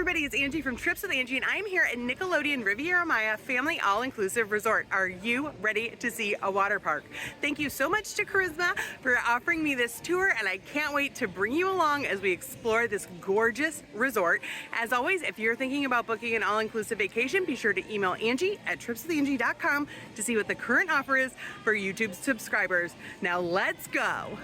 everybody, it's Angie from Trips with Angie, and I'm here at Nickelodeon Riviera Maya Family All-Inclusive Resort. Are you ready to see a water park? Thank you so much to Charisma for offering me this tour, and I can't wait to bring you along as we explore this gorgeous resort. As always, if you're thinking about booking an all-inclusive vacation, be sure to email Angie at tripswithangie.com to see what the current offer is for YouTube subscribers. Now let's go.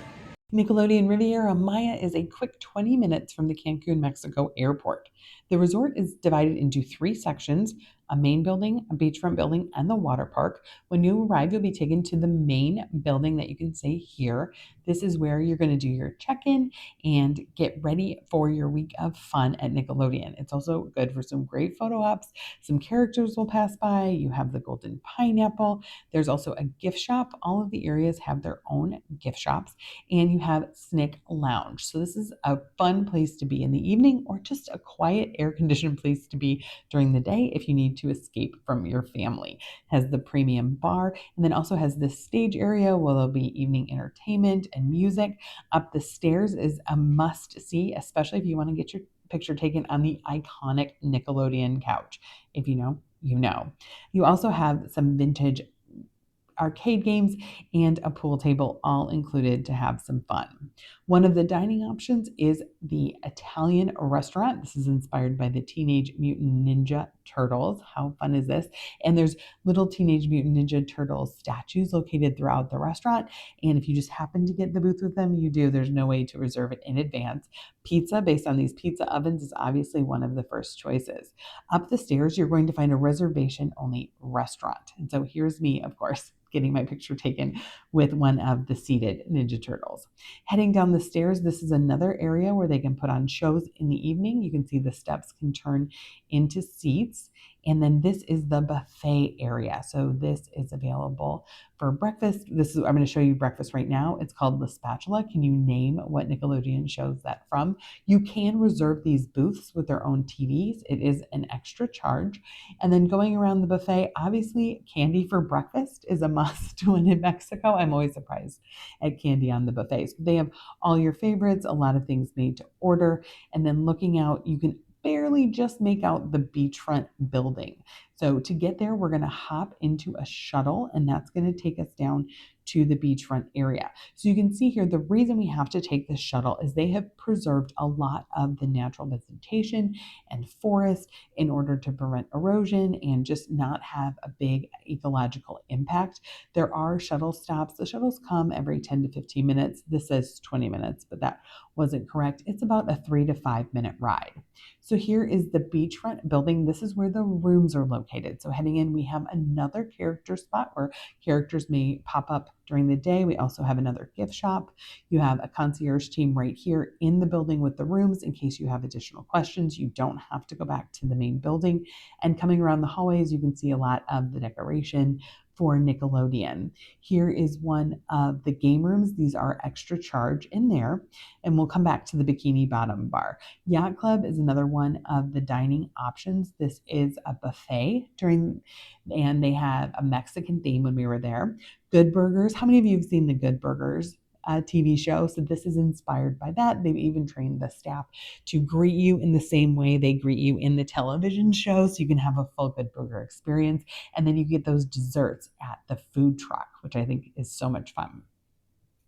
Nickelodeon Riviera Maya is a quick 20 minutes from the Cancun, Mexico airport. The resort is divided into 3 sections: a main building, a beachfront building, and the water park. When you arrive, you'll be taken to the main building that you can see here. This is where you're going to do your check-in and get ready for your week of fun at Nickelodeon. It's also good for some great photo ops. Some characters will pass by. You have the golden pineapple. There's also a gift shop. All of the areas have their own gift shops. And you have Snick Lounge. So this is a fun place to be in the evening, or just a quiet air-conditioned place to be during the day if you need to escape from your family. It has the premium bar, and then also has this stage area where there'll be evening entertainment and music. Up the stairs is a must-see, especially if you want to get your picture taken on the iconic Nickelodeon couch. If you know, you know. You also have some vintage arcade games and a pool table, all included to have some fun. One of the dining options is the Italian restaurant. This is inspired by the Teenage Mutant Ninja Turtles. How fun is this? And there's little Teenage Mutant Ninja Turtles statues located throughout the restaurant. And if you just happen to get the booth with them, you do. There's no way to reserve it in advance. Pizza, based on these pizza ovens, is obviously one of the first choices. Up the stairs, you're going to find a reservation-only restaurant. And so here's me, of course, getting my picture taken with one of the seated Ninja Turtles. Heading down the stairs, this is another area where they can put on shows in the evening. You can see the steps can turn into seats. And then this is the buffet area. So this is available for breakfast. I'm going to show you breakfast right now. It's called the Spatula. Can you name what Nickelodeon shows that from? You can reserve these booths with their own TVs. It is an extra charge. And then going around the buffet, obviously candy for breakfast is a must when in Mexico. I'm always surprised at candy on the buffets. They have all your favorites, a lot of things made to order. And then looking out, you can barely just make out the beachfront building. So to get there, we're going to hop into a shuttle, and that's going to take us down to the beachfront area. So you can see here, the reason we have to take the shuttle is they have preserved a lot of the natural vegetation and forest in order to prevent erosion and just not have a big ecological impact. There are shuttle stops. The shuttles come every 10 to 15 minutes. This says 20 minutes, but that wasn't correct. It's about a 3 to 5 minute ride. So here is the beachfront building. This is where the rooms are located. So heading in, we have another character spot where characters may pop up during the day. We also have another gift shop. You have a concierge team right here in the building with the rooms in case you have additional questions. You don't have to go back to the main building. And coming around the hallways, you can see a lot of the decoration for Nickelodeon. Here is one of the game rooms. These are extra charge in there. And we'll come back to the Bikini Bottom Bar. Yacht Club is another one of the dining options. This is a buffet and they have a Mexican theme when we were there. Good Burgers. How many of you have seen the Good Burgers TV show? So this is inspired by that. They've even trained the staff to greet you in the same way they greet you in the television show, so you can have a full Good Burger experience. And then you get those desserts at the food truck, which I think is so much fun.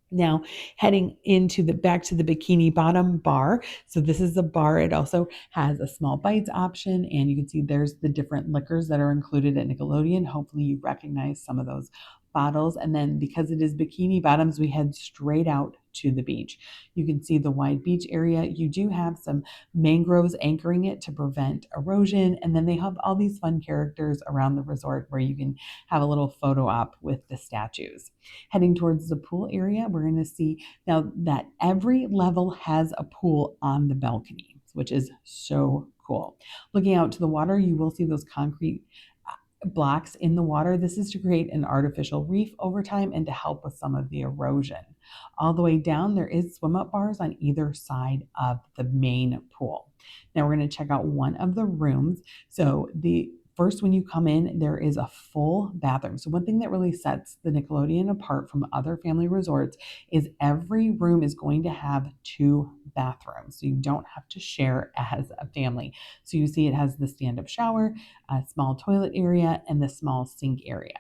Now, heading into back to the Bikini Bottom Bar. So this is a bar. It also has a small bites option, and you can see there's the different liquors that are included at Nickelodeon. Hopefully you recognize some of those bottles. And then because it is Bikini Bottoms, we head straight out to the beach. You can see the wide beach area. You do have some mangroves anchoring it to prevent erosion. And then they have all these fun characters around the resort where you can have a little photo op with the statues. Heading towards the pool area, we're going to see now that every level has a pool on the balcony, which is so cool. Looking out to the water, you will see those concrete blocks in the water. This is to create an artificial reef over time and to help with some of the erosion. All the way down, there is swim up bars on either side of the main pool. Now we're going to check out one of the rooms. So the First, when you come in, there is a full bathroom. So one thing that really sets the Nickelodeon apart from other family resorts is every room is going to have two bathrooms. So you don't have to share as a family. So you see it has the stand-up shower, a small toilet area, and the small sink area.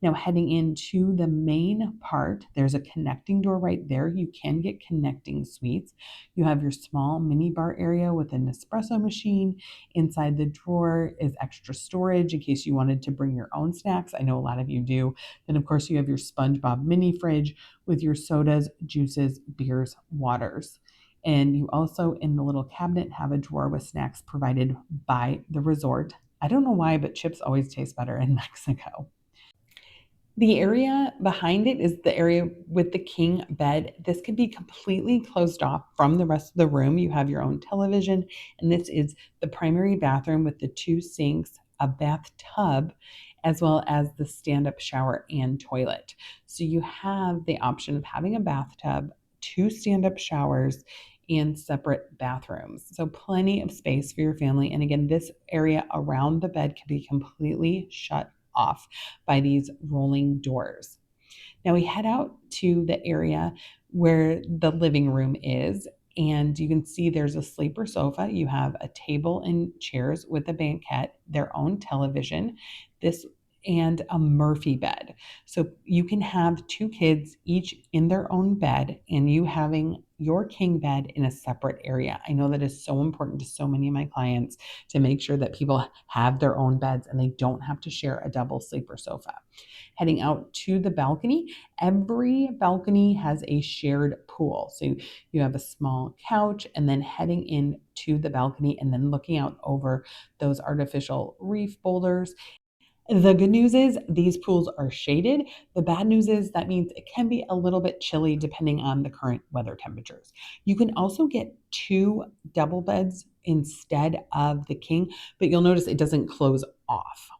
Now heading into the main part, there's a connecting door right there. You can get connecting suites. You have your small mini bar area with an espresso machine. Inside the drawer is extra storage in case you wanted to bring your own snacks. I know a lot of you do. Then, of course, you have your SpongeBob mini fridge with your sodas, juices, beers, waters. And you also, in the little cabinet, have a drawer with snacks provided by the resort. I don't know why, but chips always taste better in Mexico. The area behind it is the area with the king bed. This can be completely closed off from the rest of the room. You have your own television, and this is the primary bathroom with the two sinks, a bathtub, as well as the stand-up shower and toilet. So you have the option of having a bathtub, two stand-up showers, and separate bathrooms. So plenty of space for your family. And again, this area around the bed can be completely shut off by these rolling doors. Now we head out to the area where the living room is, and you can see there's a sleeper sofa. You have a table and chairs with a banquette, their own television, this and a Murphy bed. So you can have two kids each in their own bed and you having your king bed in a separate area. I know that is so important to so many of my clients to make sure that people have their own beds and they don't have to share a double sleeper sofa. Heading out to the balcony, every balcony has a shared pool. So you have a small couch and then heading in to the balcony and then looking out over those artificial reef boulders. The good news is these pools are shaded. The bad news is that means it can be a little bit chilly depending on the current weather temperatures. You can also get two double beds instead of the king, but you'll notice it doesn't close off.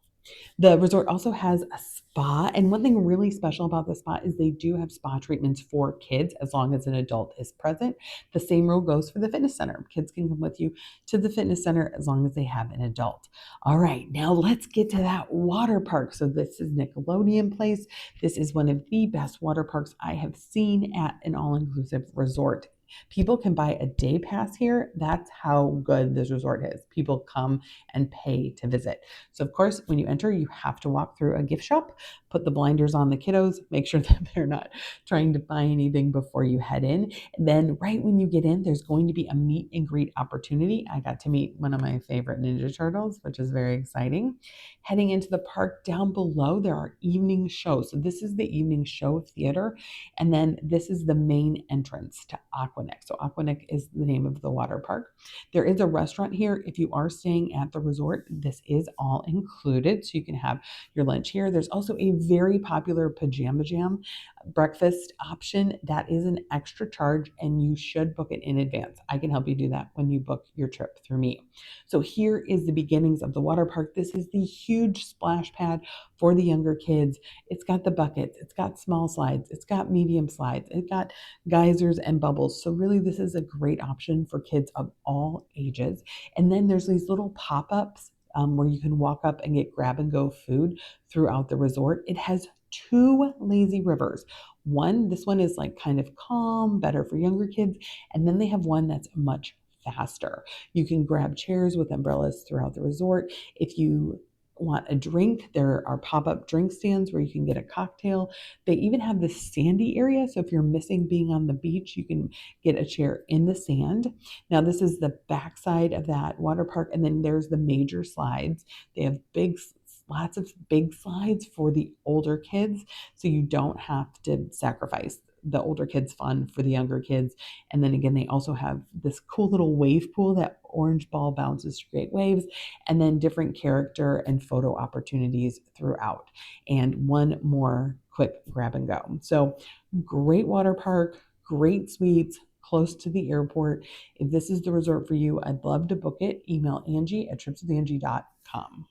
The resort also has a spa, and one thing really special about the spa is they do have spa treatments for kids as long as an adult is present. The same rule goes for the fitness center. Kids can come with you to the fitness center as long as they have an adult. All right, now let's get to that water park. So this is Nickelodeon Place. This is one of the best water parks I have seen at an all-inclusive resort. People can buy a day pass here. That's how good this resort is. People come and pay to visit. So, of course, when you enter, you have to walk through a gift shop, put the blinders on the kiddos, make sure that they're not trying to buy anything before you head in. And then, right when you get in, there's going to be a meet and greet opportunity. I got to meet one of my favorite Ninja Turtles, which is very exciting. Heading into the park down below, there are evening shows. So, this is the evening show theater. And then, this is the main entrance to AquaNick. So, AquaNick is the name of the water park. There is a restaurant here. If you are staying at the resort, this is all included. So you can have your lunch here. There's also a very popular pajama jam breakfast option that is an extra charge and you should book it in advance. I can help you do that when you book your trip through me. So here is the beginnings of the water park. This is the huge splash pad for the younger kids. It's got the buckets, it's got small slides, it's got medium slides, it's got geysers and bubbles. So really this is a great option for kids of all ages. And then there's these little pop-ups where you can walk up and get grab and go food throughout the resort. It has two lazy rivers. This one is like kind of calm, better for younger kids. And then they have one that's much faster. You can grab chairs with umbrellas throughout the resort. If you want a drink, there are pop-up drink stands where you can get a cocktail. They even have this sandy area. So if you're missing being on the beach, you can get a chair in the sand. Now this is the backside of that water park. And then there's the major slides. They have lots of big slides for the older kids. So you don't have to sacrifice the older kids' fun for the younger kids. And then again, they also have this cool little wave pool that orange ball bounces to create waves, and then different character and photo opportunities throughout. And one more quick grab and go. So great water park, great suites, close to the airport. If this is the resort for you, I'd love to book it. Email Angie at tripswithangie.com.